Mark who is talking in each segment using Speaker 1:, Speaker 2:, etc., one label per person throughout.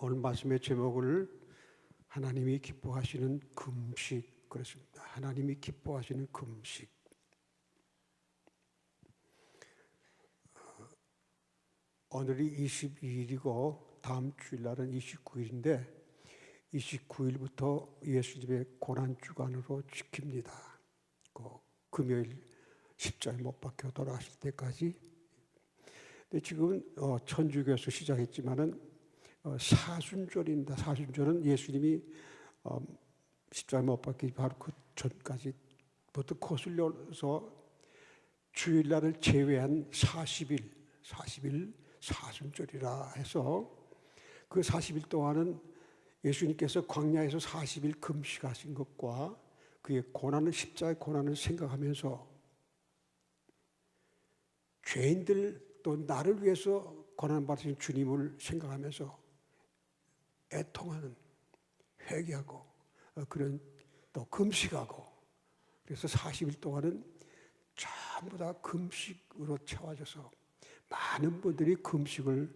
Speaker 1: 오늘 말씀의 제목을 하나님이 기뻐하시는 금식 그렇습니다. 하나님이 기뻐하시는 금식. 오늘이 22일이고 다음 주일날은 29일인데 29일부터 예수님의 고난주간으로 지킵니다. 금요일 십자가에 못 박혀 돌아가실 때까지. 근데 지금 천주교에서 시작했지만은 사순절입니다. 사순절은 예수님이 십자가에 못 박히기 바로 그 전까지부터 거슬려서 주일날을 제외한 40일 사순절이라 해서 그 40일 동안은 예수님께서 광야에서 40일 금식하신 것과 그의 고난을 십자가의 고난을 생각하면서 죄인들 또 나를 위해서 고난받으신 주님을 생각하면서 애통하는 회개하고 그런 또 금식하고 그래서 40일 동안은 전부 다 금식으로 채워져서 많은 분들이 금식을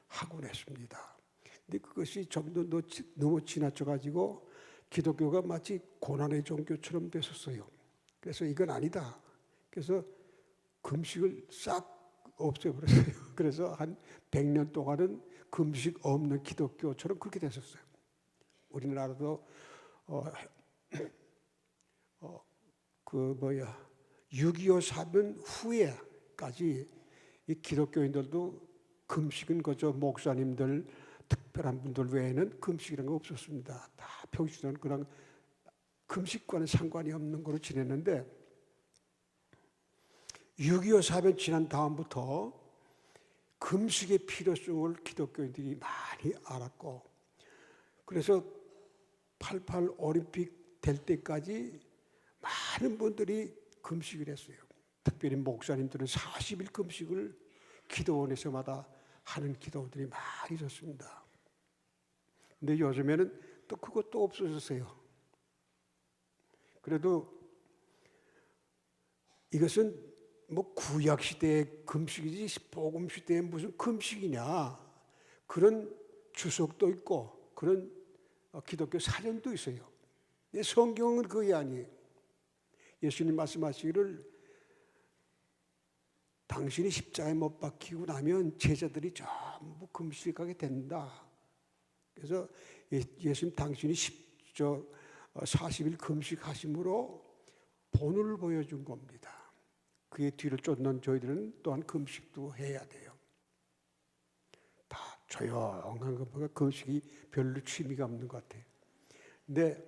Speaker 1: 하곤 했습니다. 근데 그것이 점점 너무 지나쳐가지고 기독교가 마치 고난의 종교처럼 됐었어요. 그래서 이건 아니다. 그래서 금식을 싹 없애버렸어요. 그래서 한 100년 동안은 금식 없는 기독교처럼 그렇게 됐었어요. 우리나라도 6.25 사변 후에까지 이 기독교인들도 금식은 그저 목사님들 특별한 분들 외에는 금식이라는 거 없었습니다. 다 평소에는 그냥 금식과는 상관이 없는 거로 지냈는데 6.25 사변 지난 다음부터 금식의 필요성을 기독교인들이 많이 알았고 그래서 88 올림픽 될 때까지 많은 분들이 금식을 했어요. 특별히 목사님들은 40일 금식을 기도원에서마다 하는 기도들이 많이 있었습니다. 근데 요즘에는 또 그것도 없어졌어요. 그래도 이것은 구약 시대의 금식이지 복음 시대에 무슨 금식이냐 그런 주석도 있고 그런 기독교 사전도 있어요. 성경은 그게 아니에요. 예수님 말씀하시기를 당신이 십자가에 못 박히고 나면 제자들이 전부 금식하게 된다. 그래서 예수님 당신이 40일 금식하심으로 본을 보여준 겁니다. 그의 뒤를 쫓는 저희들은 또한 금식도 해야 돼요. 다 조용한 것보다 금식이 별로 취미가 없는 것 같아요. 근데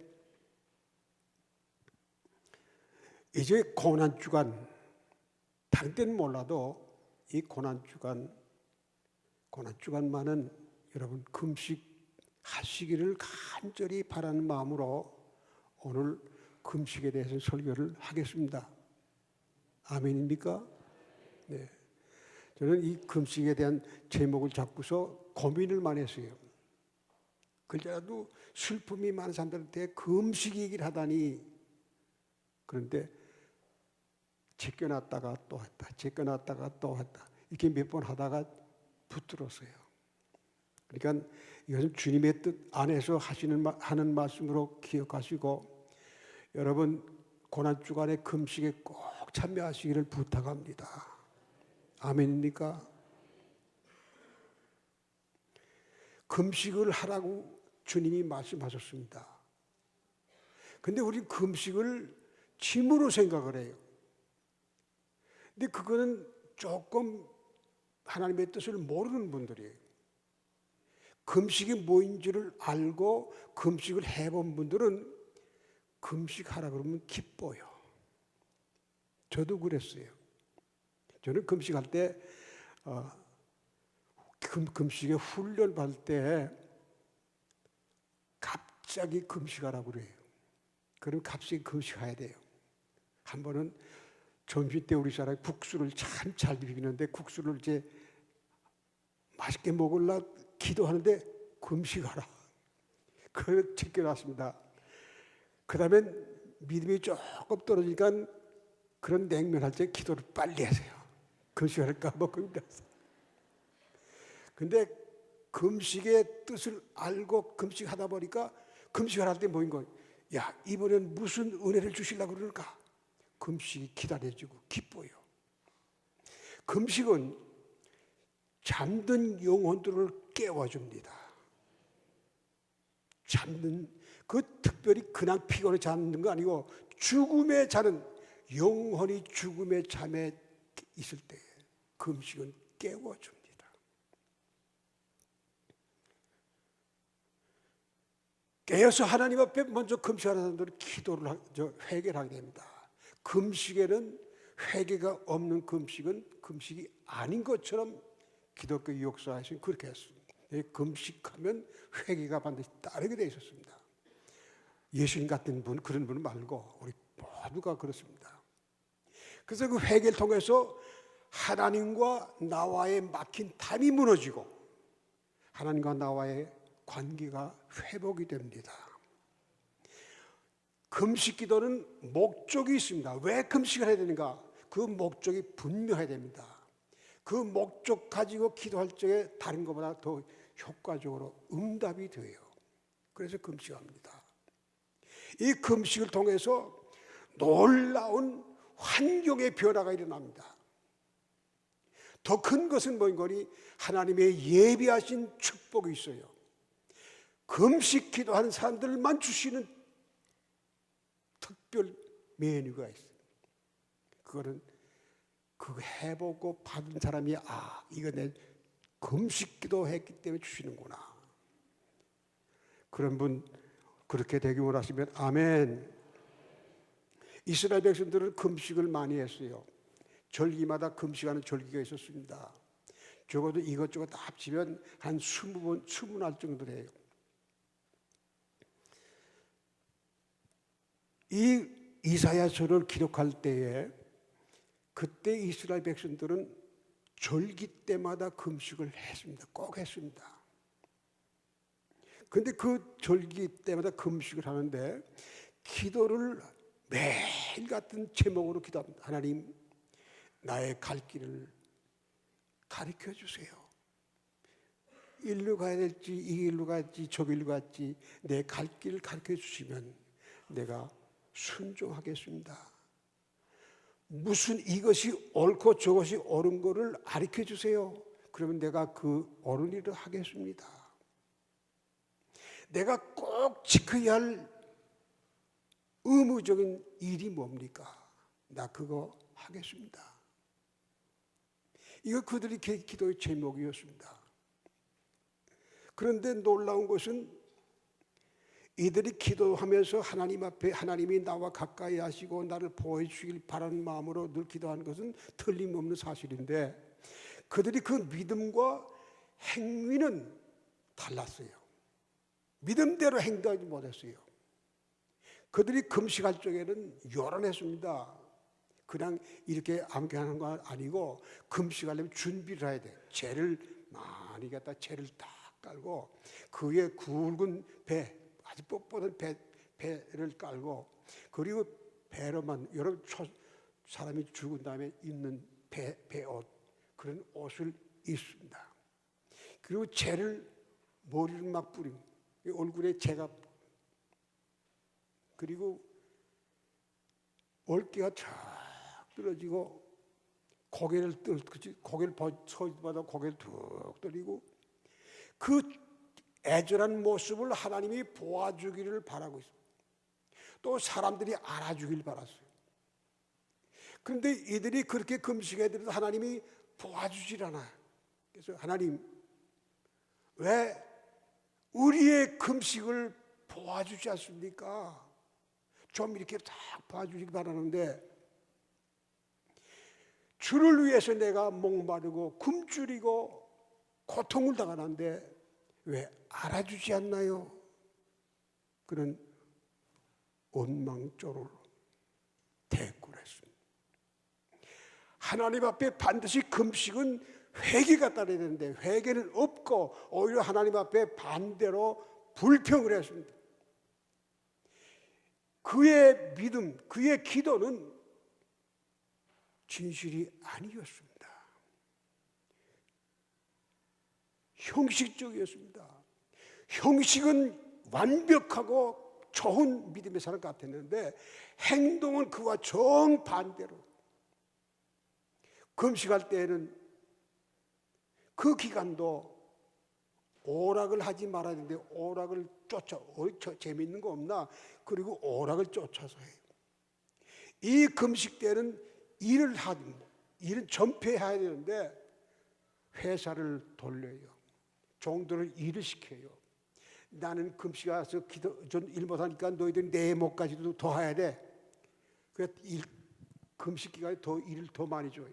Speaker 1: 이제 고난주간 다른 때는 몰라도 이 고난주간만은 여러분 금식하시기를 간절히 바라는 마음으로 오늘 금식에 대해서 설교를 하겠습니다. 아멘입니까? 네. 저는 이 금식에 대한 제목을 잡고서 고민을 많이 했어요. 그래도 슬픔이 많은 사람들한테 금식 얘기를 하다니 그런데 제껴놨다가 또 했다. 제껴놨다가 또 했다. 이렇게 몇 번 하다가 붙들었어요. 그러니까 이것은 주님의 뜻 안에서 하는 말씀으로 기억하시고 여러분 고난주간의 금식에 꼭 참여하시기를 부탁합니다. 아멘입니까? 금식을 하라고 주님이 말씀하셨습니다. 근데 우리 금식을 짐으로 생각을 해요. 근데 그거는 조금 하나님의 뜻을 모르는 분들이에요. 금식이 뭐인지를 알고 금식을 해본 분들은 금식하라 그러면 기뻐요. 저도 그랬어요. 저는 금식할 때 금식에 훈련 받을 때 갑자기 금식하라고 그래요. 그럼 갑자기 금식해야 돼요. 한 번은 점심 때 우리 사람이 국수를 참 잘 비비는데 국수를 이제 맛있게 먹으려고 기도하는데 금식하라. 그걸 지켜놨습니다. 그 다음엔 믿음이 조금 떨어지니까 그런 냉면 할 때 기도를 빨리 하세요. 금식할까 뭐 겁니다. 근데 금식의 뜻을 알고 금식하다 보니까 금식을 할 때 뭐인 거예요? 야, 이번엔 무슨 은혜를 주시려고 그럴까? 금식이 기다려지고 기뻐요. 금식은 잠든 영혼들을 깨워줍니다. 잠든, 그 특별히 그냥 피곤해 자는 거 아니고 죽음에 자는, 영혼이 죽음의 잠에 있을 때 금식은 깨워줍니다. 깨어서 하나님 앞에 먼저 금식하는 사람들은 기도를 회개를 하게 됩니다. 금식에는 회개가 없는 금식은 금식이 아닌 것처럼 기독교 역사에서는 그렇게 했습니다. 금식하면 회개가 반드시 따르게 되어 있었습니다. 예수님 같은 분, 그런 분 말고 우리 모두가 그렇습니다. 그래서 그 회개를 통해서 하나님과 나와의 막힌 담이 무너지고 하나님과 나와의 관계가 회복이 됩니다. 금식 기도는 목적이 있습니다. 왜 금식을 해야 되는가? 그 목적이 분명해야 됩니다. 그 목적 가지고 기도할 적에 다른 것보다 더 효과적으로 응답이 돼요. 그래서 금식합니다. 이 금식을 통해서 놀라운 환경의 변화가 일어납니다. 더 큰 것은 뭐인 거니? 하나님의 예비하신 축복이 있어요. 금식 기도하는 사람들만 주시는 특별 메뉴가 있어요. 그거는 그거 해보고 받은 사람이 이거 내 금식 기도했기 때문에 주시는구나. 그런 분 그렇게 되기 원하시면 아멘. 이스라엘 백성들은 금식을 많이 했어요. 절기마다 금식하는 절기가 있었습니다. 적어도 이것저것 다 합치면 한 20번, 20날 정도 돼요. 이 이사야서를 기록할 때에 그때 이스라엘 백성들은 절기 때마다 금식을 했습니다. 꼭 했습니다. 그런데 그 절기 때마다 금식을 하는데 기도를 매일 같은 제목으로 기도합니다. 하나님, 나의 갈 길을 가르쳐 주세요. 일로 가야 될지 이 길로 갈지 저 길로 갈지 내 갈 길을 가르쳐 주시면 내가 순종하겠습니다. 무슨 이것이 옳고 저것이 옳은 거를 가르쳐 주세요. 그러면 내가 그 옳은 일을 하겠습니다. 내가 꼭 지켜야 할 의무적인 일이 뭡니까? 나 그거 하겠습니다. 이거 그들이 기도의 제목이었습니다. 그런데 놀라운 것은 이들이 기도하면서 하나님 앞에 하나님이 나와 가까이 하시고 나를 보호해 주시길 바라는 마음으로 늘 기도하는 것은 틀림없는 사실인데 그들이 그 믿음과 행위는 달랐어요. 믿음대로 행동하지 못했어요. 그들이 금식할 적에는 요란했습니다. 그냥 이렇게 아무렇게 하는 거 아니고 금식하려면 준비를 해야 돼. 재를 많이 갖다 재를 딱 깔고 그 위에 굵은 배, 아주 뻣뻣한 배를 깔고 그리고 배로만 여러 사람이 죽은 다음에 입는 배옷 그런 옷을 입습니다. 그리고 재를 머리를 막 뿌리고 얼굴에 재가 그리고 얼개가 쫙 떨어지고 고개를 서기마다 고개를 툭 떨리고 그 애절한 모습을 하나님이 보아주기를 바라고 있습니다. 또 사람들이 알아주길 바랐어요. 그런데 이들이 그렇게 금식해도 하나님이 보아주질 않아요. 그래서 하나님 왜 우리의 금식을 보아주지 않습니까? 좀 이렇게 딱 봐주길 바라는데 주를 위해서 내가 목마르고 굶주리고 고통을 당하는데 왜 알아주지 않나요? 그런 원망조를 대꾸를 했습니다. 하나님 앞에 반드시 금식은 회개가 따라야 되는데 회개는 없고 오히려 하나님 앞에 반대로 불평을 했습니다. 그의 믿음, 그의 기도는 진실이 아니었습니다. 형식적이었습니다. 형식은 완벽하고 좋은 믿음의 사람 같았는데 행동은 그와 정반대로. 금식할 때에는 그 기간도 오락을 하지 말아야 되는데 오락을 쫓아, 재미있는 거 없나? 그리고 오락을 쫓아서 해요. 이 금식 때는 일은 전폐해야 되는데 회사를 돌려요. 종들을 일을 시켜요. 나는 금식 와서 전 일 못하니까 너희들 내일 못까지도 더 해야 돼. 그래서 금식 기간에 더 일을 더 많이 줘요.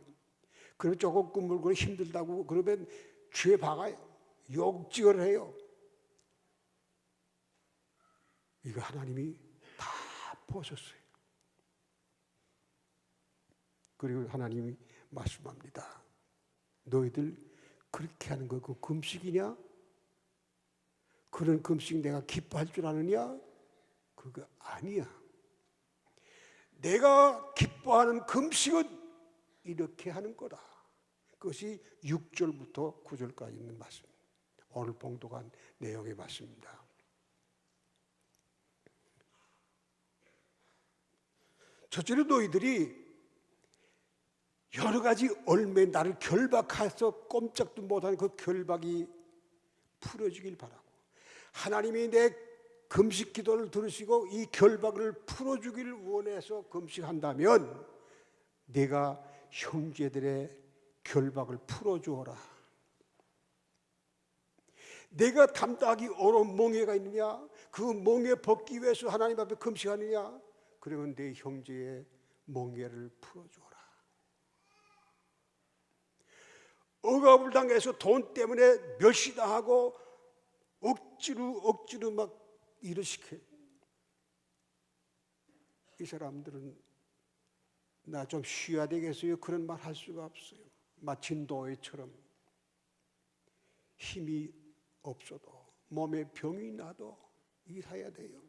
Speaker 1: 그리고 조금 꾸물고 힘들다고 그러면 죄 박아요. 욕직을 해요. 이거 하나님이 다 보셨어요. 그리고 하나님이 말씀합니다. 너희들 그렇게 하는 거 그 금식이냐? 그런 금식 내가 기뻐할 줄 아느냐? 그거 아니야. 내가 기뻐하는 금식은 이렇게 하는 거다. 그것이 6절부터 9절까지 있는 말씀입니다. 오늘 봉독한 내용의 말씀입니다. 첫째로 너희들이 여러 가지 얼매 나를 결박해서 꼼짝도 못하는 그 결박이 풀어지길 바라고, 하나님이 내 금식 기도를 들으시고 이 결박을 풀어주길 원해서 금식한다면 내가 형제들의 결박을 풀어주어라. 내가 감당하기 어려운 멍에가 있느냐? 그 멍에 벗기 위해서 하나님 앞에 금식하느냐? 그러면 내 형제의 멍에를 풀어주어라. 억압을 당해서 돈 때문에 멸시당하고 억지로 막 일을 시켜요. 이 사람들은 나 좀 쉬어야 되겠어요? 그런 말 할 수가 없어요. 마치 노예처럼 힘이 없어도 몸에 병이 나도 일해야 돼요.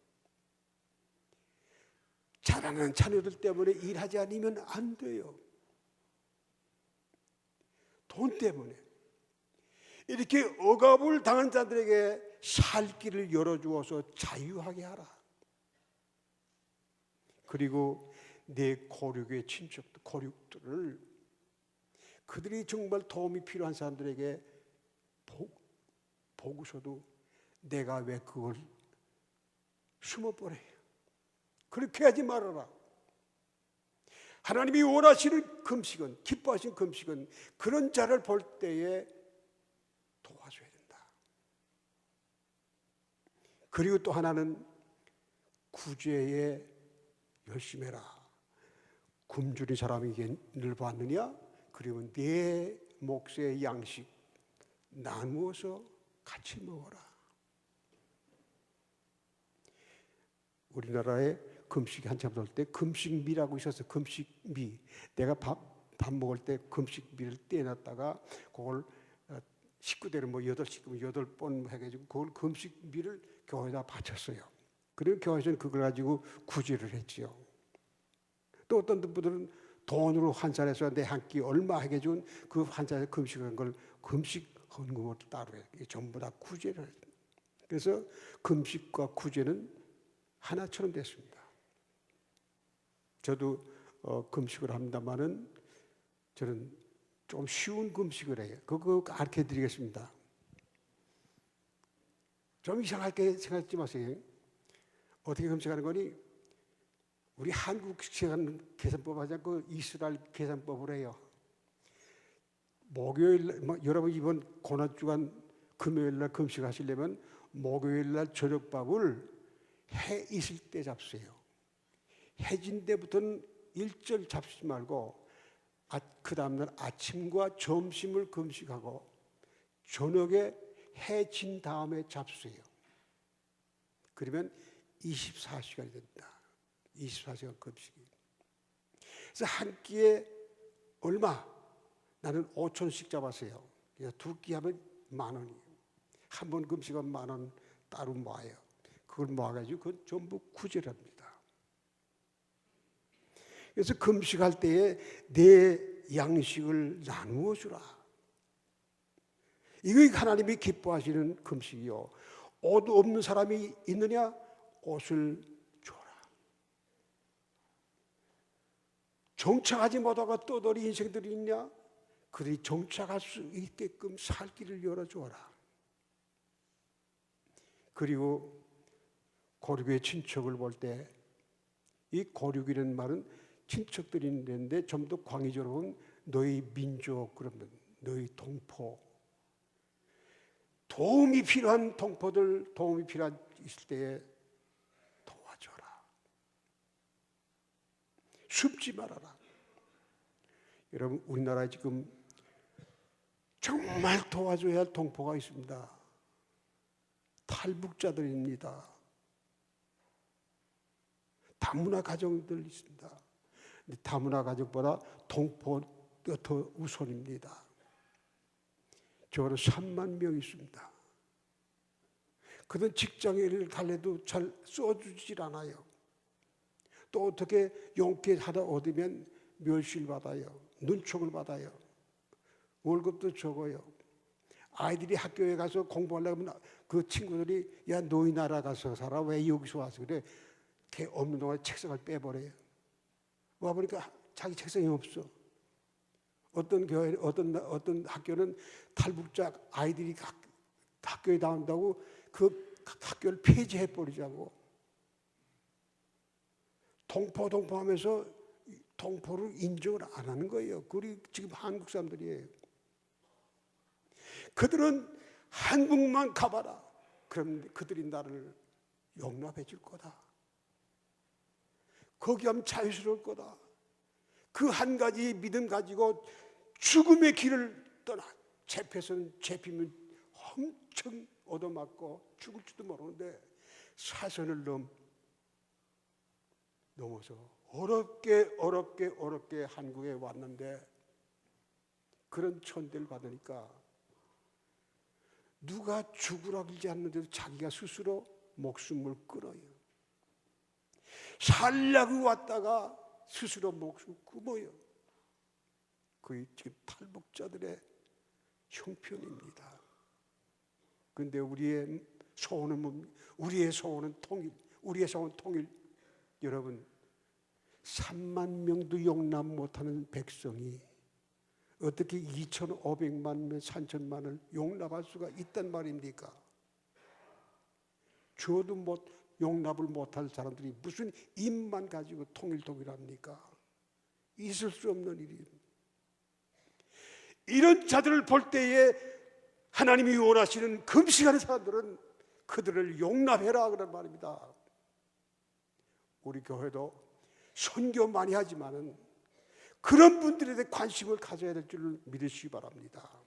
Speaker 1: 자라는 자녀들 때문에 일하지 않으면 안 돼요. 돈 때문에. 이렇게 억압을 당한 자들에게 살 길을 열어주어서 자유하게 하라. 그리고 내 고륙의 친척들, 고륙들을 그들이 정말 도움이 필요한 사람들에게 보고서도 내가 왜 그걸 숨어버려요? 그렇게 하지 말아라. 하나님이 원하시는 금식은, 기뻐하시는 금식은 그런 자를 볼 때에 도와줘야 된다. 그리고 또 하나는 구제에 열심히 해라. 굶주린 사람이 늘 봤느냐? 그러면 네 몫의 양식 나누어서 같이 먹어라. 우리나라에 금식이 한참 돌 때 금식미라고 있어서 금식미, 내가 밥 먹을 때 금식미를 떼놨다가 그걸 식구들은 뭐 8식구면 8번 해가지고 그걸 금식미를 교회에다 바쳤어요. 그리고 교회에서는 그걸 가지고 구제를 했지요. 또 어떤 분들은 돈으로 환산해서 내 한 끼 얼마 해준 그 환산해서 금식한 걸 금식 헌금을 따로 해요. 전부 다 구제를 해요. 그래서 금식과 구제는 하나처럼 됐습니다. 저도 금식을 합니다만은 저는 좀 쉬운 금식을 해요. 그거 가르쳐 드리겠습니다. 좀 이상하게 생각하지 마세요. 어떻게 금식하는 거니? 우리 한국 계산법 하지 않고 이스라엘 계산법을 해요. 목요일, 여러분 이번 고난주간 금요일날 금식하시려면 목요일날 저녁밥을 해 있을 때 잡수세요. 해진 때부터는 일절 잡수지 말고 그 다음날 아침과 점심을 금식하고 저녁에 해진 다음에 잡수세요. 그러면 24시간이 된다. 24시간 금식이. 그래서 한 끼에 얼마? 나는 5,000씩 잡았어요. 그래서 두 끼 하면 10,000원이에요. 한 번 금식은 10,000원 따로 모아요. 그걸 모아가지고 그건 전부 구제를 합니다. 그래서 금식할 때에 내 양식을 나누어 주라. 이거 하나님이 기뻐하시는 금식이요. 옷 없는 사람이 있느냐? 옷을 줘라. 정착하지 못하고 떠돌이 인생들이 있냐? 그들이 정착할 수 있게끔 살 길을 열어주어라. 그리고 고륙의 친척을 볼 때, 이 고륙이라는 말은 친척들이 있는데 좀 더 광의적으로 보면 너희 민족, 그러면 너희 동포, 도움이 필요한 동포들, 도움이 필요한 있을 때에 도와줘라. 숨지 말아라. 여러분, 우리나라에 지금 정말 도와줘야 할 동포가 있습니다. 탈북자들입니다. 다문화 가정들 있습니다. 다문화 가정보다 동포가 더 우선입니다. 저는 3만 명 있습니다. 그들은 직장에 갈래도 잘 써주질 않아요. 또 어떻게 용케 하다 얻으면 멸시를 받아요. 눈총을 받아요. 월급도 적어요. 아이들이 학교에 가서 공부하려고 하면 그 친구들이 야 너희 나라 가서 살아 왜 여기서 와서 그래. 걔 없는 동안에 책상을 빼버려요. 와보니까 자기 책상이 없어. 어떤 교회, 어떤 학교는 탈북자 아이들이 학교에 나온다고 그 학교를 폐지해버리자고. 동포 하면서 동포를 인정을 안 하는 거예요. 그리 지금 한국 사람들이에요. 그들은 한국만 가봐라. 그럼 그들이 나를 용납해 줄 거다. 거기 하면 자유스러울 거다. 그 한 가지 믿음 가지고 죽음의 길을 떠나. 잡히면 엄청 얻어맞고 죽을지도 모르는데 사선을 넘어서 어렵게 한국에 왔는데 그런 천대를 받으니까 누가 죽으라고 하지 않는데도 자기가 스스로 목숨을 끊어요. 살려고 왔다가 스스로 목숨을 끊어요. 그게 지금 탈북자들의 형편입니다. 그런데 우리의 소원은 통일. 여러분, 3만 명도 용납 못하는 백성이 어떻게 2,500만 명, 3천만을 용납할 수가 있단 말입니까? 저도 용납을 못할 사람들이 무슨 입만 가지고 통일합니까? 있을 수 없는 일입니다. 이런 자들을 볼 때에 하나님이 원하시는 금식하는 사람들은 그들을 용납해라 그런 말입니다. 우리 교회도 선교 많이 하지만은 그런 분들에 대해 관심을 가져야 될 줄 믿으시기 바랍니다.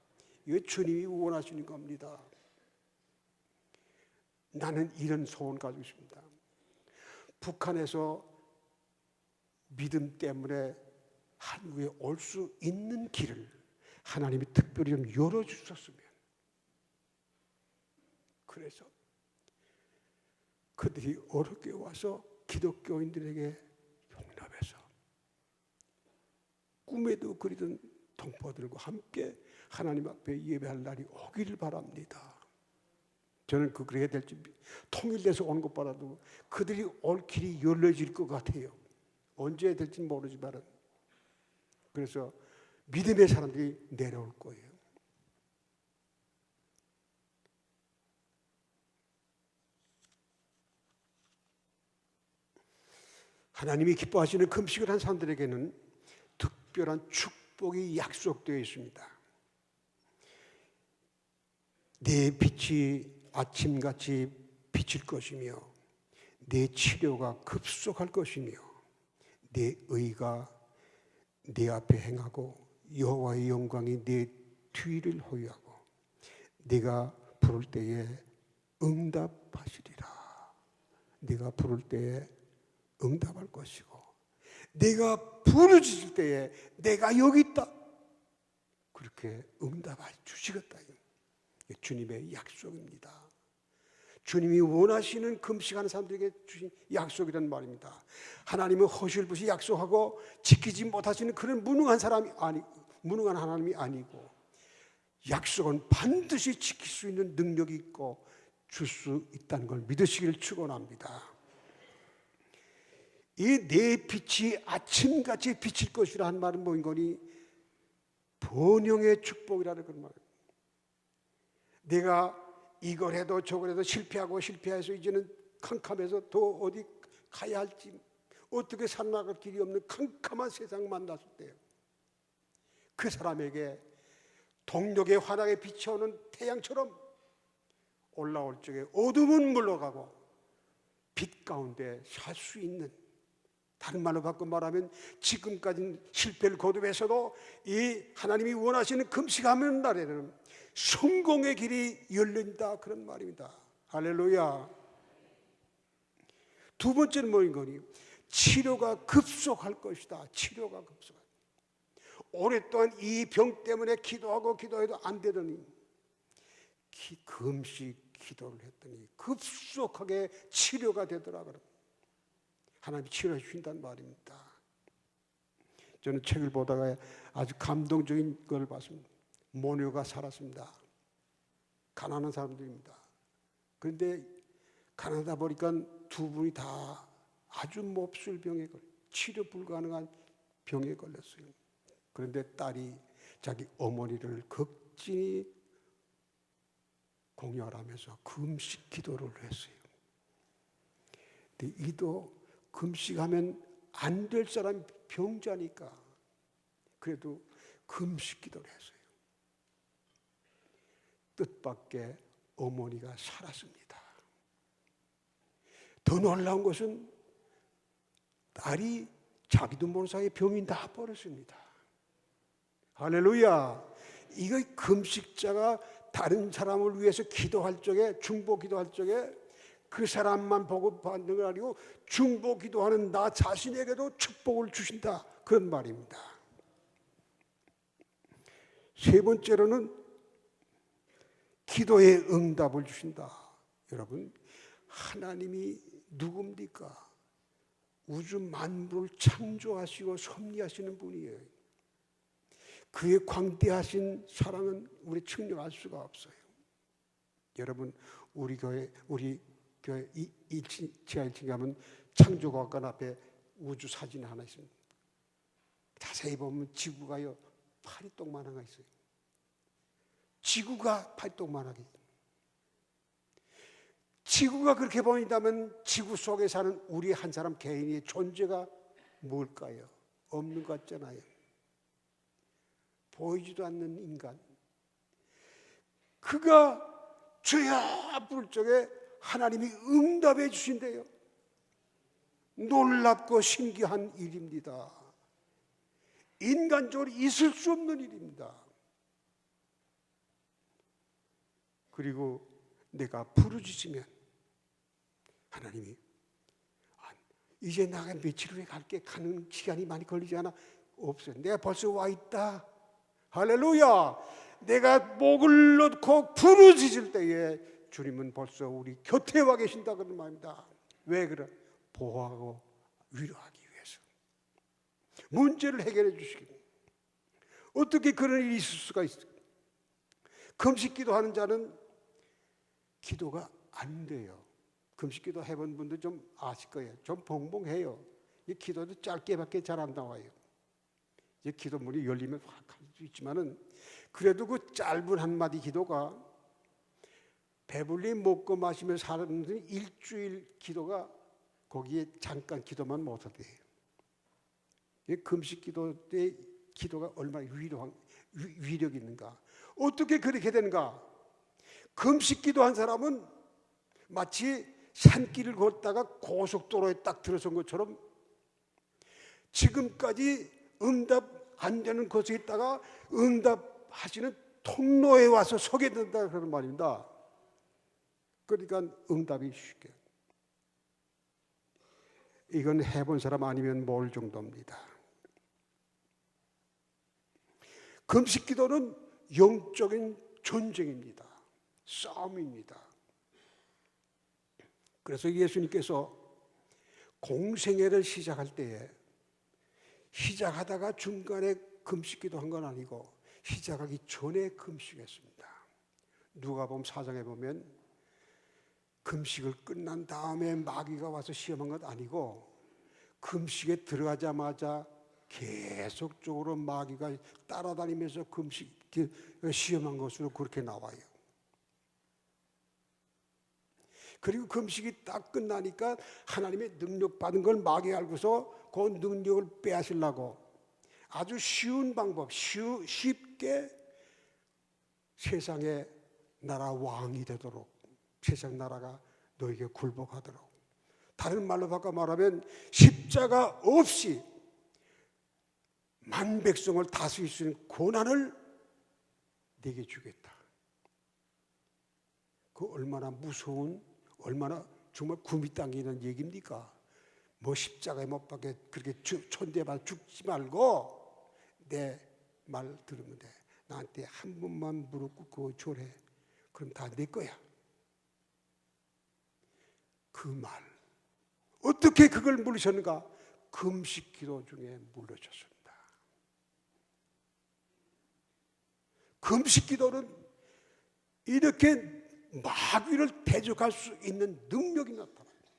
Speaker 1: 이거 주님이 원하시는 겁니다. 나는 이런 소원 가지고 있습니다. 북한에서 믿음 때문에 한국에 올 수 있는 길을 하나님이 특별히 좀 열어주셨으면. 그래서 그들이 어렵게 와서 기독교인들에게 용납해서 꿈에도 그리던 동포들과 함께 하나님 앞에 예배할 날이 오기를 바랍니다. 저는 그렇게 될지 통일돼서 오는 것보다도 그들이 올 길이 열려질 것 같아요. 언제 될지 모르지만 그래서 믿음의 사람들이 내려올 거예요. 하나님이 기뻐하시는 금식을 한 사람들에게는 특별한 축복이 약속되어 있습니다. 내 빛이 아침같이 비칠 것이며 내 치료가 급속할 것이며 내 의가 내 앞에 행하고 여호와의 영광이 내 뒤를 호위하고 네가 부를 때에 응답하시리라. 네가 부를 때에 응답할 것이고 네가 부르짖을 때에 내가 여기 있다. 그렇게 응답해 주시겠다. 주님의 약속입니다. 주님이 원하시는 금식하는 사람들에게 주신 약속이란 말입니다. 하나님은 허실부시 약속하고 지키지 못하시는 그런 무능한 하나님이 아니고 약속은 반드시 지킬 수 있는 능력이 있고 줄 수 있다는 걸 믿으시길 축원합니다. 이 내 빛이 아침같이 비칠 것이라 한 말은 뭐인 거니? 번영의 축복이라는 그런 말이에요. 내가 이걸 해도 저걸 해도 실패해서 이제는 캄캄해서 더 어디 가야 할지 어떻게 살아나갈 길이 없는 캄캄한 세상 만났을 때요, 그 사람에게 동력의 환하게 비춰오는 태양처럼 올라올 적에 어둠은 물러가고 빛 가운데 살 수 있는, 다른 말로 바꿔 말하면 지금까지 실패를 거듭해서도 이 하나님이 원하시는 금식하는 날에는 성공의 길이 열린다, 그런 말입니다. 할렐루야. 두 번째는 뭐인 거니? 치료가 급속할 것이다. 치료가 급속할. 오랫동안 이 병 때문에 기도해도 안 되더니 금식 기도를 했더니 급속하게 치료가 되더라고요. 하나님이 치료해 주신다는 말입니다. 저는 책을 보다가 아주 감동적인 걸 봤습니다. 모녀가 살았습니다. 가난한 사람들입니다. 그런데 가난하다 보니까 두 분이 다 아주 몹쓸 병에 치료 불가능한 병에 걸렸어요. 그런데 딸이 자기 어머니를 극진히 공열하면서 금식 기도를 했어요. 근데 이도 금식하면 안 될 사람 병자니까 그래도 금식 기도를 했어요. 뜻밖의 어머니가 살았습니다. 더 놀라운 것은 딸이 자기도 모르는 사이에 병이 나버렸습니다. 할렐루야. 이거 금식자가 다른 사람을 위해서 기도할 적에, 중보 기도할 적에 그 사람만 보고 받는 게 아니고 중보 기도하는 나 자신에게도 축복을 주신다, 그런 말입니다. 세 번째로는 기도의 응답을 주신다. 여러분, 하나님이 누굽니까? 우주 만물을 창조하시고 섭리하시는 분이에요. 그의 광대하신 사랑은 우리 측량할 수가 없어요. 여러분, 우리 교회 지하 1층에 가면 창조과학관 앞에 우주 사진이 하나 있습니다. 자세히 보면 지구가요, 파리똥만한 거 있어요. 지구가 파리똥만하게. 지구가 그렇게 보인다면 지구 속에 사는 우리 한 사람 개인의 존재가 뭘까요? 없는 것 같잖아요. 보이지도 않는 인간. 그가 죄야 부를 적에 하나님이 응답해 주신대요. 놀랍고 신기한 일입니다. 인간적으로 있을 수 없는 일입니다. 그리고 내가 부르짖으면 하나님이 이제 나가 며칠 후에 갈게, 가는 시간이 많이 걸리지 않아? 없어요. 내가 벌써 와 있다. 할렐루야. 내가 목을 놓고 부르짖을 때에 주님은 벌써 우리 곁에 와 계신다, 그런 말입니다. 왜 그래? 보호하고 위로하기 위해서, 문제를 해결해 주시기. 어떻게 그런 일이 있을 수가 있어요? 금식 기도하는 자는 기도가 안 돼요. 금식 기도 해본 분들 좀 아실 거예요. 좀 벙벙해요. 이 기도도 짧게밖에 잘 안 나와요. 이제 기도문이 열리면 확 할 수 있지만은 그래도 그 짧은 한마디 기도가 배불리 먹고 마시며 사는 일주일 기도가 거기에 잠깐 기도만 못하대요. 금식 기도 때 기도가 얼마나 위력이 있는가. 어떻게 그렇게 되는가? 금식 기도한 사람은 마치 산길을 걷다가 고속도로에 딱 들어선 것처럼 지금까지 응답 안 되는 곳에 있다가 응답하시는 통로에 와서 서게 된다, 그런 말입니다. 그러니까 응답이 쉽게. 이건 해본 사람 아니면 모를 정도입니다. 금식 기도는 영적인 전쟁입니다. 싸움입니다. 그래서 예수님께서 공생애를 시작할 때에 시작하다가 중간에 금식 기도한 건 아니고 시작하기 전에 금식했습니다. 누가복음 4장에 보면 금식을 끝난 다음에 마귀가 와서 시험한 것 아니고 금식에 들어가자마자 계속적으로 마귀가 따라다니면서 금식 시험한 것으로 그렇게 나와요. 그리고 금식이 딱 끝나니까 하나님의 능력 받은 걸 마귀가 알고서 그 능력을 빼앗으려고 아주 쉬운 방법, 쉽게 세상의 나라 왕이 되도록, 세상 나라가 너에게 굴복하도록, 다른 말로 바꿔 말하면 십자가 없이 만 백성을 다스릴 수 있는 고난을 내게 주겠다. 그 얼마나 무서운, 얼마나 정말 구미 당기는 얘기입니까? 뭐 십자가에 못 박혀 그렇게 촌대받아 죽지 말고 내 말 들으면 돼. 나한테 한 번만 무릎 꿇고 절해. 그럼 다 내 거야. 그 말. 어떻게 그걸 물으셨는가? 금식 기도 중에 물으셨습니다. 금식 기도는 이렇게 마귀를 대적할 수 있는 능력이 나타납니다.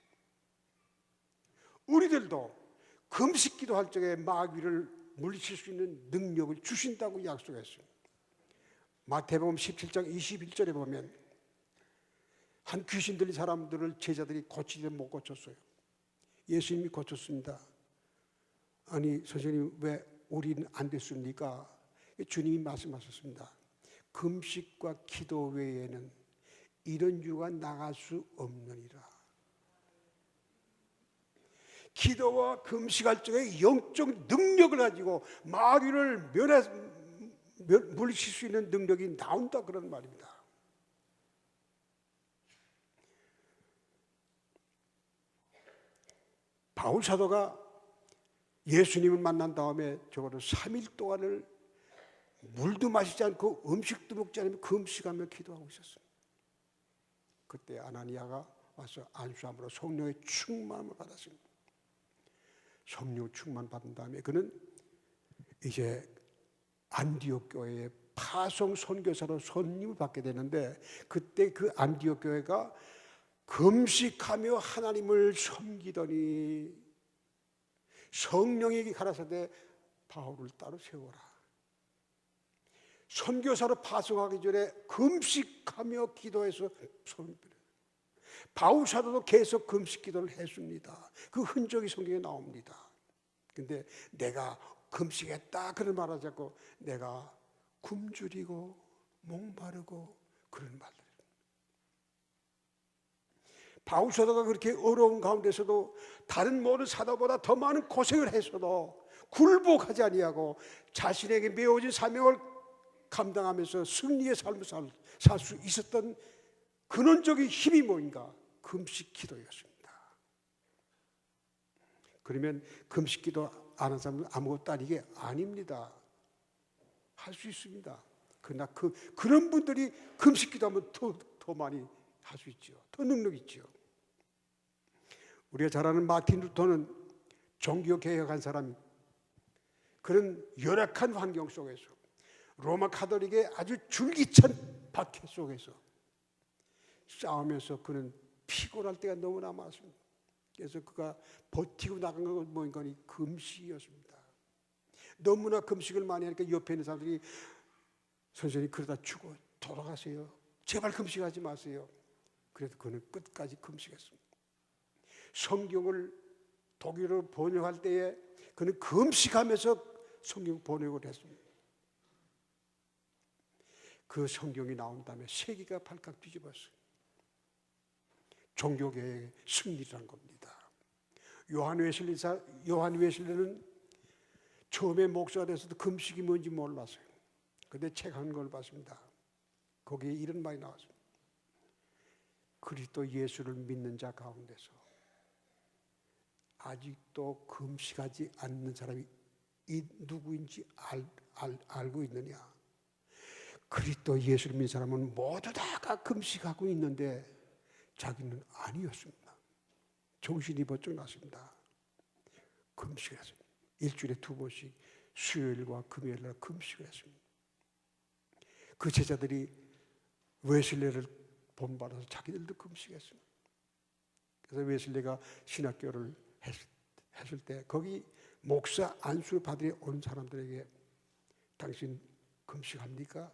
Speaker 1: 우리들도 금식 기도할 적에 마귀를 물리칠 수 있는 능력을 주신다고 약속했습니다. 마태복음 17장 21절에 보면 한 귀신 들린 사람들을 제자들이 고치지 못 고쳤어요. 예수님이 고쳤습니다. 아니 선생님 왜 우리는 안 됐습니까? 주님이 말씀하셨습니다. 금식과 기도 외에는 이런 유가 나갈 수 없느니라. 기도와 금식할 적에 영적 능력을 가지고 마귀를 물리칠 수 있는 능력이 나온다 그런 말입니다. 바울 사도가 예수님을 만난 다음에 적어도 3일 동안을 물도 마시지 않고 음식도 먹지 않으며 금식하며 기도하고 있었습니다. 그때 아나니아가 와서 안수함으로 성령의 충만함을 받았습니다. 성령 충만 받은 다음에 그는 이제 안디옥 교회의 파송 선교사로 선임을 받게 되는데 그때 그 안디옥 교회가 금식하며 하나님을 섬기더니 성령에게 가라사대 바울을 따로 세워라. 선교사로 파송하기 전에 금식하며 기도해서 섬기더라. 바울 사도도 계속 금식 기도를 했습니다. 그 흔적이 성경에 나옵니다. 근데 내가 금식했다 그런 말 하지 않고 내가 굶주리고 목마르고 그런 말들. 바울 사도가 그렇게 어려운 가운데서도 다른 모든 사도보다 더 많은 고생을 했어도 굴복하지 아니하고 자신에게 메워진 사명을 감당하면서 승리의 삶을 살 수 있었던 근원적인 힘이 뭐인가? 금식 기도였습니다. 그러면 금식 기도 안 하는 사람은 아무것도 아닌 게 아닙니다. 할 수 있습니다. 그러나 그런 분들이 금식 기도하면 더 많이 할 수 있죠. 더 능력 있죠. 우리가 잘 아는 마틴 루터는 종교 개혁한 사람, 그런 열악한 환경 속에서 로마 가톨릭의 아주 줄기찬 박해 속에서 싸우면서 그는 피곤할 때가 너무나 많습니다. 그래서 그가 버티고 나간 건 뭔가 금식이었습니다. 너무나 금식을 많이 하니까 옆에 있는 사람들이 선생님 그러다 죽어 돌아가세요. 제발 금식하지 마세요. 그래서 그는 끝까지 금식했습니다. 성경을 독일어로 번역할 때에 그는 금식하면서 성경 번역을 했습니다. 그 성경이 나온 다음에 세계가 발칵 뒤집었어요. 종교개혁의 승리라는 겁니다. 요한 웨슬리는 처음에 목사가 돼서도 금식이 뭔지 몰랐어요. 그런데 책 한 걸 봤습니다. 거기에 이런 말이 나왔습니다. 그리스도 예수를 믿는 자 가운데서 아직도 금식하지 않는 사람이 누구인지 알고 있느냐? 그리스도 예수를 믿는 사람은 모두 다가 금식하고 있는데 자기는 아니었습니다. 정신이 번쩍 났습니다. 금식을 했습니다. 일주일에 2번씩 수요일과 금요일날 금식을 했습니다. 그 제자들이 웨슬리를 본받아서 자기들도 금식했습니다. 그래서 웨슬리가 신학교를 했을 때 거기 목사 안수 받으러 온 사람들에게 당신 금식합니까?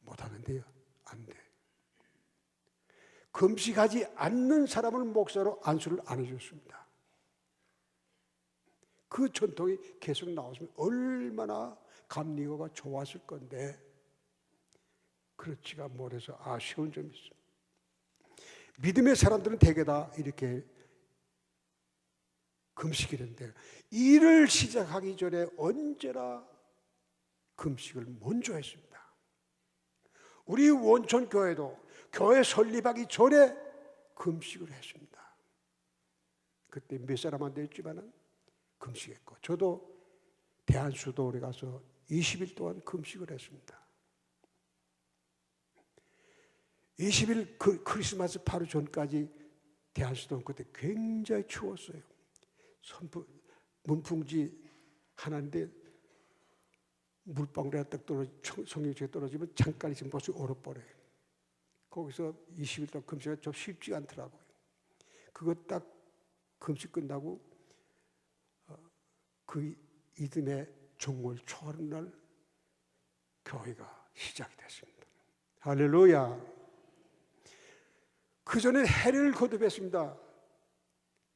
Speaker 1: 못하는데요. 안 돼. 금식하지 않는 사람을 목사로 안수를 안 해줬습니다. 그 전통이 계속 나왔으면 얼마나 감리교가 좋았을 건데 그렇지가 못해서 아쉬운 점이 있습니다. 믿음의 사람들은 대개 다 이렇게 금식이랬는데 일을 시작하기 전에 언제나 금식을 먼저 했습니다. 우리 원천교회도 교회 설립하기 전에 금식을 했습니다. 그때 몇 사람한테 했지만은 금식했고 저도 대한수도원에 가서 20일 동안 금식을 했습니다. 20일 크리스마스 바로 전까지 대한수도원 그때 굉장히 추웠어요. 문풍지 하나인데 물방울이 딱 성령체가 떨어지면 잠깐 있으면 벌써 얼어버려요. 거기서 20일 동안 금식이 좀 쉽지 않더라고요. 그거 딱 금식 끝나고 그 이듬해 정월 초하는 날 교회가 시작이 됐습니다. 할렐루야. 그 전에 해를 거듭했습니다.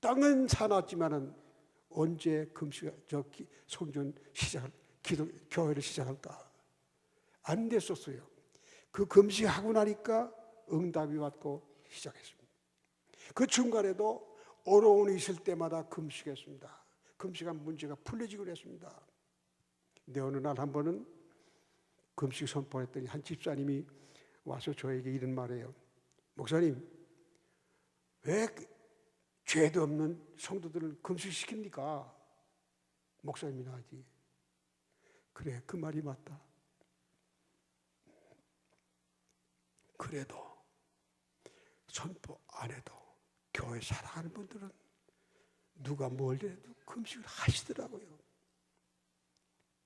Speaker 1: 땅은 사놨지만은 언제 성전 교회를 시작할까? 안 됐었어요. 그 금식하고 나니까 응답이 왔고 시작했습니다. 그 중간에도 어려움이 있을 때마다 금식했습니다. 금식한 문제가 풀려지고 그랬습니다. 근데 어느 날 한 번은 금식 선포했더니 한 집사님이 와서 저에게 이런 말이에요. 목사님, 왜 죄도 없는 성도들을 금식시킵니까? 목사님이나 하지. 그래, 그 말이 맞다. 그래도 선포 안 해도 교회 사랑하는 분들은 누가 뭘 해도 금식을 하시더라고요.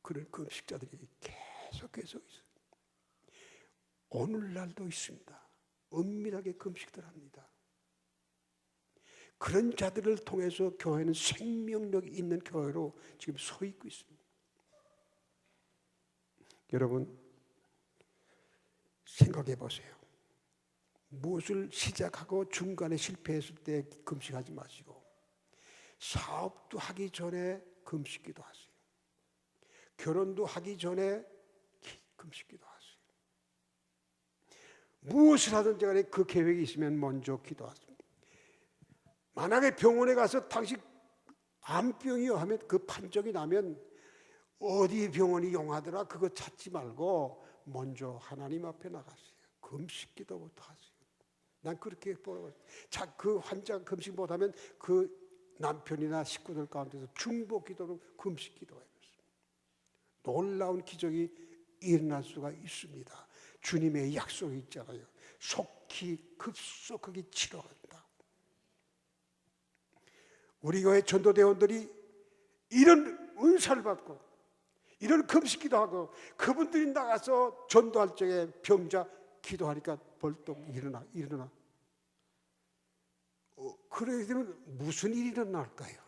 Speaker 1: 그런 금식자들이 계속해서 있어요. 오늘날도 있습니다. 은밀하게 금식들 합니다. 그런 자들을 통해서 교회는 생명력이 있는 교회로 지금 서 있고 있습니다. 여러분 생각해 보세요. 무엇을 시작하고 중간에 실패했을 때 금식하지 마시고 사업도 하기 전에 금식기도 하세요. 결혼도 하기 전에 금식기도 하세요. 무엇을 하든지 간에 그 계획이 있으면 먼저 기도하세요. 만약에 병원에 가서 당신 암병이요 하면 그 판정이 나면 어디 병원이 용하더라 그거 찾지 말고 먼저 하나님 앞에 나가세요. 금식 기도부터 하세요. 난 그렇게 보라고. 자, 그 환자가 금식 못하면 그 남편이나 식구들 가운데서 중보 기도로 금식 기도해요. 놀라운 기적이 일어날 수가 있습니다. 주님의 약속이 있잖아요. 속히 급속하게 치료한다. 우리 교회 전도대원들이 이런 은사를 받고 이런 금식 기도하고 그분들이 나가서 전도할 적에 병자 기도하니까 벌떡 일어나. 그러게 되면 무슨 일이 일어날까요?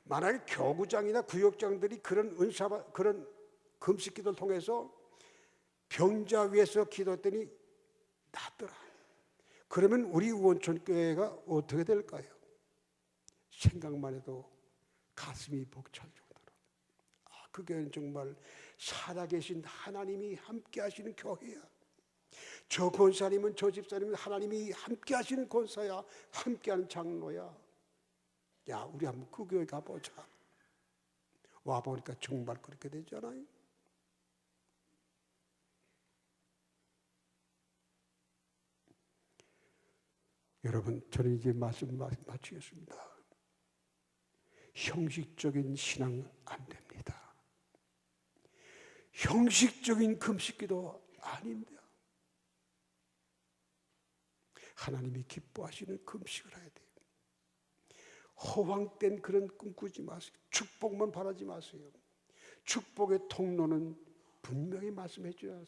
Speaker 1: 만약에 교구장이나 구역장들이 그런 그런 금식 기도를 통해서 병자 위에서 기도했더니 낫더라. 그러면 우리 원천교회가 어떻게 될까요? 생각만 해도 가슴이 벅찰 정도로. 그 교회는 정말 살아계신 하나님이 함께 하시는 교회야. 저 권사님은 저 집사님은 하나님이 함께 하시는 권사야. 함께 하는 장로야. 야, 우리 한번 그 교회 가보자. 와보니까 정말 그렇게 되잖아요. 여러분, 저는 이제 말씀 마치겠습니다. 형식적인 신앙 안 됩니다. 형식적인 금식기도 아닙니다. 하나님이 기뻐하시는 금식을 해야 돼요. 허황된 그런 꿈 꾸지 마세요. 축복만 바라지 마세요. 축복의 통로는 분명히 말씀해 줘야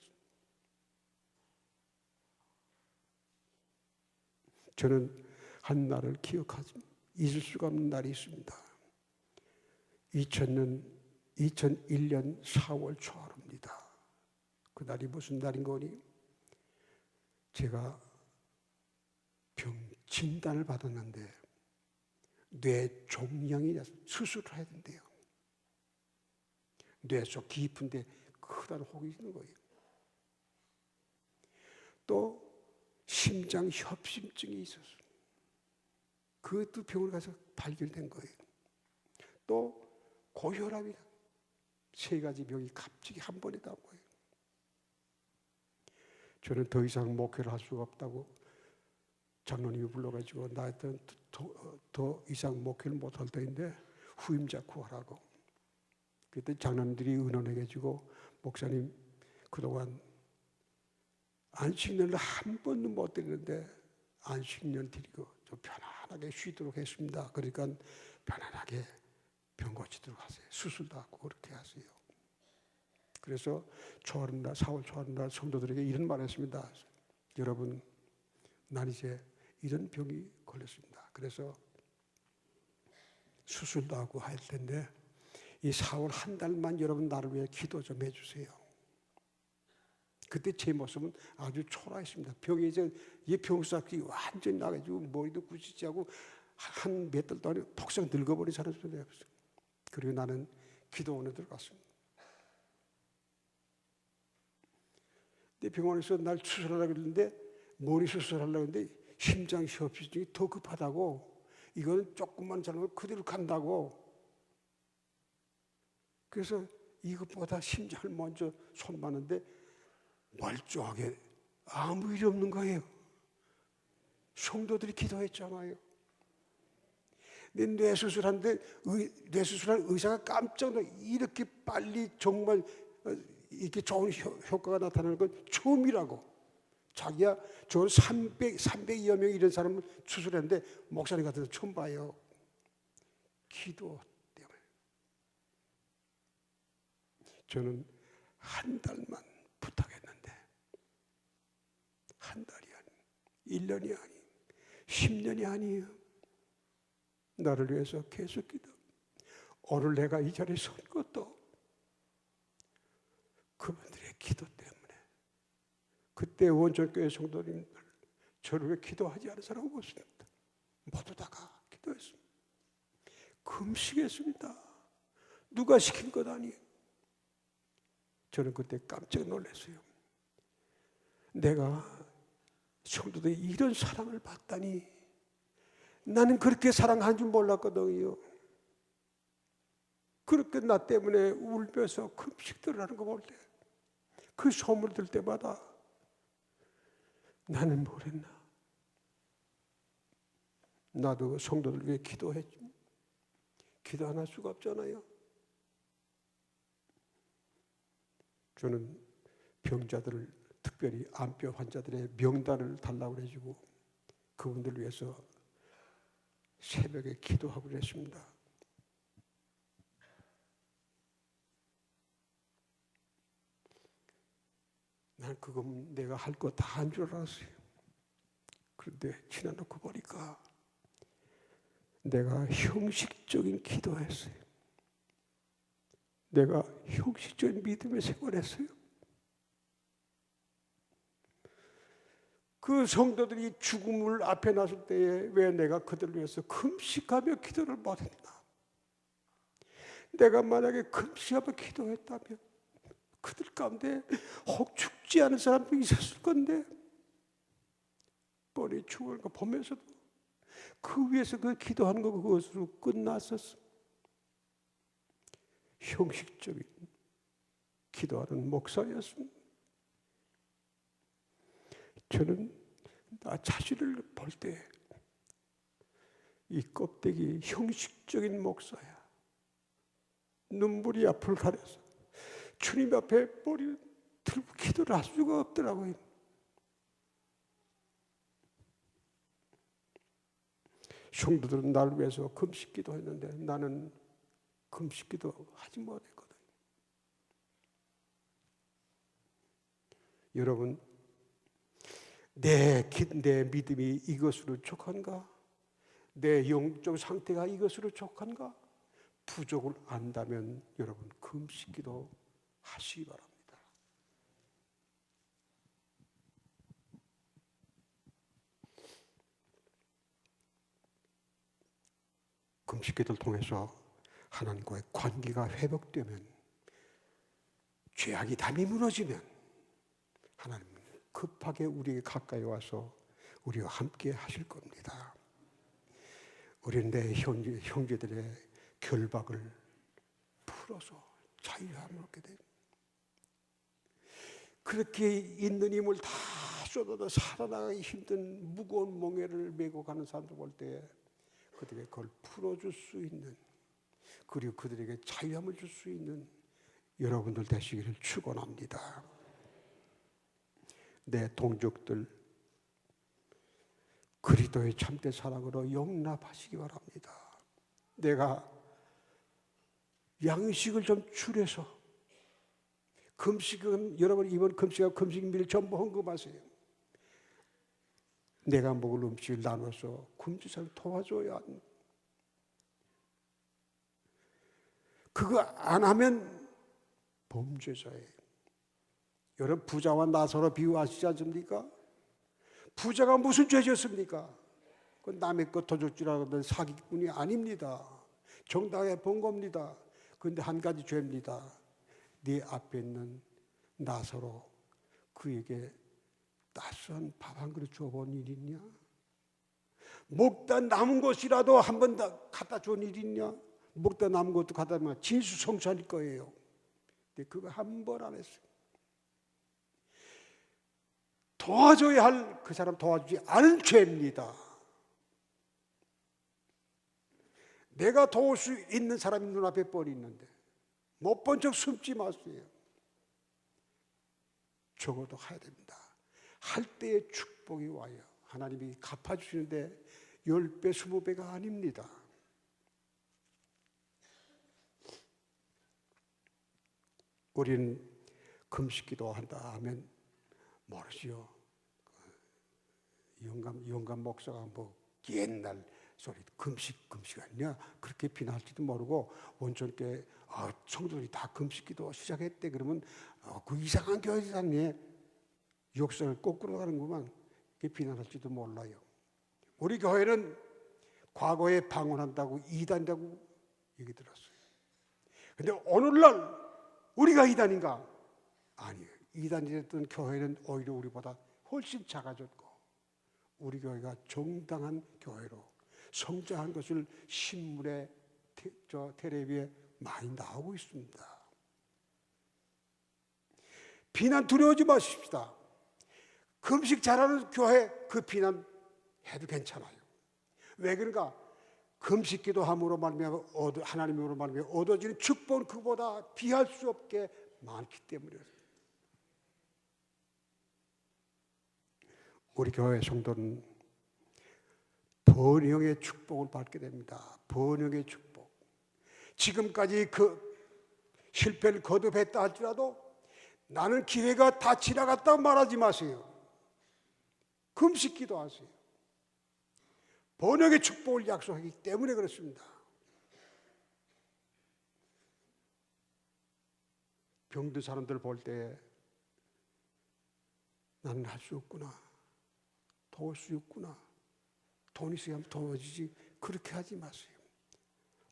Speaker 1: 저는 한 날을 기억하지 잊을 수가 없는 날이 있습니다. 2001년 4월 초하루입니다. 그날이 무슨 날인 거니? 제가 병 진단을 받았는데 뇌 종양이 수술을 해야 된대요. 뇌 속 깊은데 크다는 혹이 있는 거예요. 또 심장 협심증이 있었어요. 그것도 병원에 가서 발견된 거예요. 또 고혈압이 세 가지 병이 갑자기 한 번에 나온 거예요. 저는 더 이상 목회를 할 수가 없다고 장로님이 불러가지고 나한테 더 이상 목회를 못할 때인데 후임자 구하라고. 그때 장로님들이 의논해가지고 목사님 그동안 안식년을 한 번도 못 드리는데 안식년 드리고 좀 편안하게 쉬도록 했습니다. 그러니까 편안하게 병 고치도록 하세요. 수술도 하고 그렇게 하세요. 그래서 초하루날 4월 초하루날 성도들에게 이런 말을 했습니다. 여러분, 난 이제 이런 병이 걸렸습니다. 그래서 수술도 하고 할 텐데 이 4월 한 달만 여러분 나를 위해 기도 좀 해주세요. 그때 제 모습은 아주 초라했습니다. 병이 이제 이 병삭이 완전히 나가지고 머리도 굳히지 않고 한 몇 달 동안에 폭삭 늙어버린 사람이 되었어요. 그리고 나는 기도원에 들어갔습니다. 내 병원에서 날 수술하려고 했는데 머리 수술하려고 했는데 심장 협심증이 더 급하다고, 이거는 조금만 잘하면 그대로 간다고. 그래서 이것보다 심장을 먼저 손봤는데 멀쩡하게 아무 일이 없는 거예요. 성도들이 기도했잖아요. 내 뇌수술하는데 뇌수술한 의사가 깜짝 놀라, 이렇게 빨리 정말 이렇게 좋은 효과가 나타나는 건 처음이라고. 자기야 저 300여 명 이런 사람을 수술했는데 목사님 같은 데 처음 봐요. 기도 때문에. 저는 한 달만 부탁했는데 한 달이 아니에요. 1년이 아니에요. 10년이 아니에요. 나를 위해서 계속 기도. 오늘 내가 이 자리에 선 것도 그분들의 기도 때문에. 그때 원정교회 성도님들 저를 위해 기도하지 않은 사람은 없습니다. 모두 다가 기도했습니다. 금식했습니다. 누가 시킨 것 아니에요. 저는 그때 깜짝 놀랐어요. 내가 성도들이 이런 사랑을 받다니. 나는 그렇게 사랑한 줄 몰랐거든요. 그렇게 나 때문에 울면서 금식들을 하는 거 볼 때, 그 소문을 들 때마다 나는 뭘 했나? 나도 성도들 위해 기도했지. 기도 안 할 수가 없잖아요. 저는 병자들을, 특별히 암병 환자들의 명단을 달라고 해주고 그분들 위해서 새벽에 기도하고 그랬습니다. 난 그거 내가 할 거 다 한 줄 알았어요. 그런데 지나놓고 보니까 내가 형식적인 기도했어요. 내가 형식적인 믿음의 생활했어요. 그 성도들이 죽음을 앞에 놨을 때에 왜 내가 그들을 위해서 금식하며 기도를 못했나? 내가 만약에 금식하며 기도했다면 그들 가운데 혹 죽지 않은 사람도 있었을 건데 뻔히 죽을 거 보면서도 그 위에서 그 기도하는 거 그것으로 끝났었어. 형식적인 기도하는 목사였습니다. 저는 나 자신을 볼 때 이 껍데기 형식적인 목사야. 눈물이 앞을 가려서 주님 앞에 머리를 들고 기도를 할 수가 없더라고요. 성도들은 나를 위해서 금식기도 했는데 나는 금식기도 하지 못했거든요. 여러분, 내 믿음이 이것으로 족한가? 내 영적 상태가 이것으로 족한가? 부족을 안다면 여러분 금식기도 하시기 바랍니다. 금식기도를 통해서 하나님과의 관계가 회복되면, 죄악이 담이 무너지면 하나님은 급하게 우리에게 가까이 와서 우리와 함께 하실 겁니다. 우리는 내 형제들의 결박을 풀어서 자유함을 얻게 됩니다. 그렇게 있는 힘을 다 쏟아도 살아나가기 힘든 무거운 멍에를 메고 가는 사람들 볼 때 그들에게 그걸 풀어줄 수 있는, 그리고 그들에게 자유함을 줄 수 있는 여러분들 되시기를 축원합니다. 내 동족들 그리스도의 참된 사랑으로 용납하시기 바랍니다. 내가 양식을 좀 줄여서, 금식은 여러분 이번 금식하고 금식밀 전부 헌금하세요. 내가 먹을 음식을 나눠서 굶주린 도와줘야 합니다. 그거 안 하면 범죄자예요. 여러분 부자와 나사로 비유하시지 않습니까? 부자가 무슨 죄 졌습니까? 그 남의 것 도둑질하는 사기꾼이 아닙니다. 정당하게 본 겁니다. 그런데 한 가지 죄입니다. 네 앞에 있는 나사로 그에게 따스한 밥 한 그릇 줘본 일 있냐? 먹다 남은 것이라도 한 번 더 갖다 준 일 있냐? 먹다 남은 것도 갖다 주면 진수성찬일 거예요. 근데 그거 한 번 안 했어요. 도와줘야 할 그 사람 도와주지 않은 죄입니다. 내가 도울 수 있는 사람이 눈앞에 뻔히 있는데 못 본 척 숨지 마세요. 적어도 해야 됩니다. 할 때의 축복이 와요. 하나님이 갚아주시는데 10배, 20배가 아닙니다. 우리는 금식기도 한다 하면 모르지요. 영감 목사가 뭐 옛날 소리 금식 아니냐 그렇게 비난할지도 모르고 온전께 성도들이 다 금식기도 시작했대. 그러면 그 이상한 교회사님 역사를 거꾸로 가는구만. 그렇게 비난할지도 몰라요. 우리 교회는 과거에 방언한다고 이단이라고 얘기 들었어요. 근데 오늘날 우리가 이단인가? 아니에요. 이단이랬던 교회는 오히려 우리보다 훨씬 작아졌고 우리 교회가 정당한 교회로 성장한 것을 신문에 텔레비에 많이 나오고 있습니다. 비난 두려워하지 마십시다. 금식 잘하는 교회 그 비난 해도 괜찮아요. 왜 그런가? 금식기도 함으로 말미암아 하나님으로 말미암아 얻어지는 축복은 그보다 비할 수 없게 많기 때문이에요. 우리 교회 성도는 번영의 축복을 받게 됩니다. 번영의 축복. 지금까지 그 실패를 거듭했다 할지라도 나는 기회가 다 지나갔다고 말하지 마세요. 금식기도 하세요. 번영의 축복을 약속하기 때문에 그렇습니다. 병든 사람들 볼 때 나는 할 수 없구나. 도울 수 없구나. 돈 있어야 도와주지. 그렇게 하지 마세요.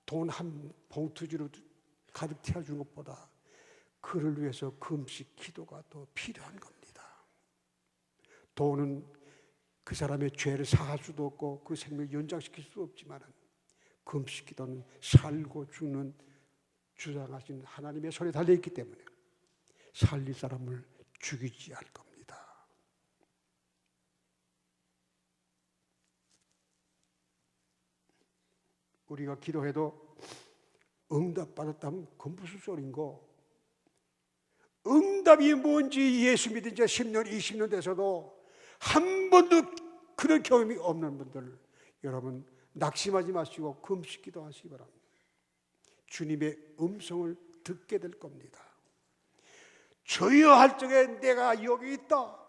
Speaker 1: 돈 한 봉투지로 가득 채워주는 것보다 그를 위해서 금식 기도가 더 필요한 겁니다. 돈은 그 사람의 죄를 사할 수도 없고 그 생명을 연장시킬 수 없지만 금식 기도는 살고 죽는 주장하신 하나님의 손에 달려있기 때문에 살릴 사람을 죽이지 않을 겁니다. 우리가 기도해도 응답받았다면 그건 무슨 소린고? 응답이 뭔지 예수 믿은 지 10년, 20년 돼서도 한 번도 그런 경험이 없는 분들, 여러분 낙심하지 마시고 금식 기도하시기 바랍니다. 주님의 음성을 듣게 될 겁니다. 주여 할 적에 내가 여기 있다.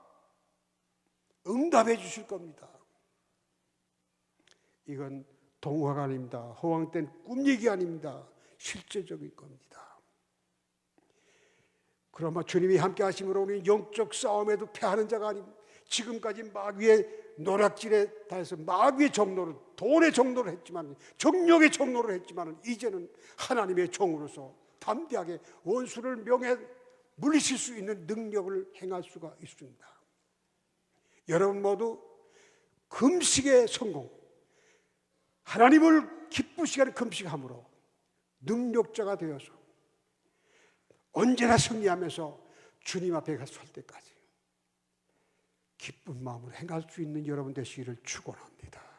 Speaker 1: 응답해 주실 겁니다. 이건 동화가 아닙니다. 허황된 꿈 얘기 아닙니다. 실제적인 겁니다. 그러나 주님이 함께 하심으로 우리는 영적 싸움에도 패하는 자가 아닙니다. 지금까지 마귀의 노략질에 대해서 마귀의 종로를, 돈의 종로를 했지만, 정력의 종로를 했지만, 이제는 하나님의 종으로서 담대하게 원수를 명예 물리칠 수 있는 능력을 행할 수가 있습니다. 여러분 모두 금식의 성공, 하나님을 기쁘시게 하는 금식함으로 능력자가 되어서 언제나 승리하면서 주님 앞에 설 때까지 기쁜 마음으로 행할 수 있는 여러분 되시기를 축원합니다.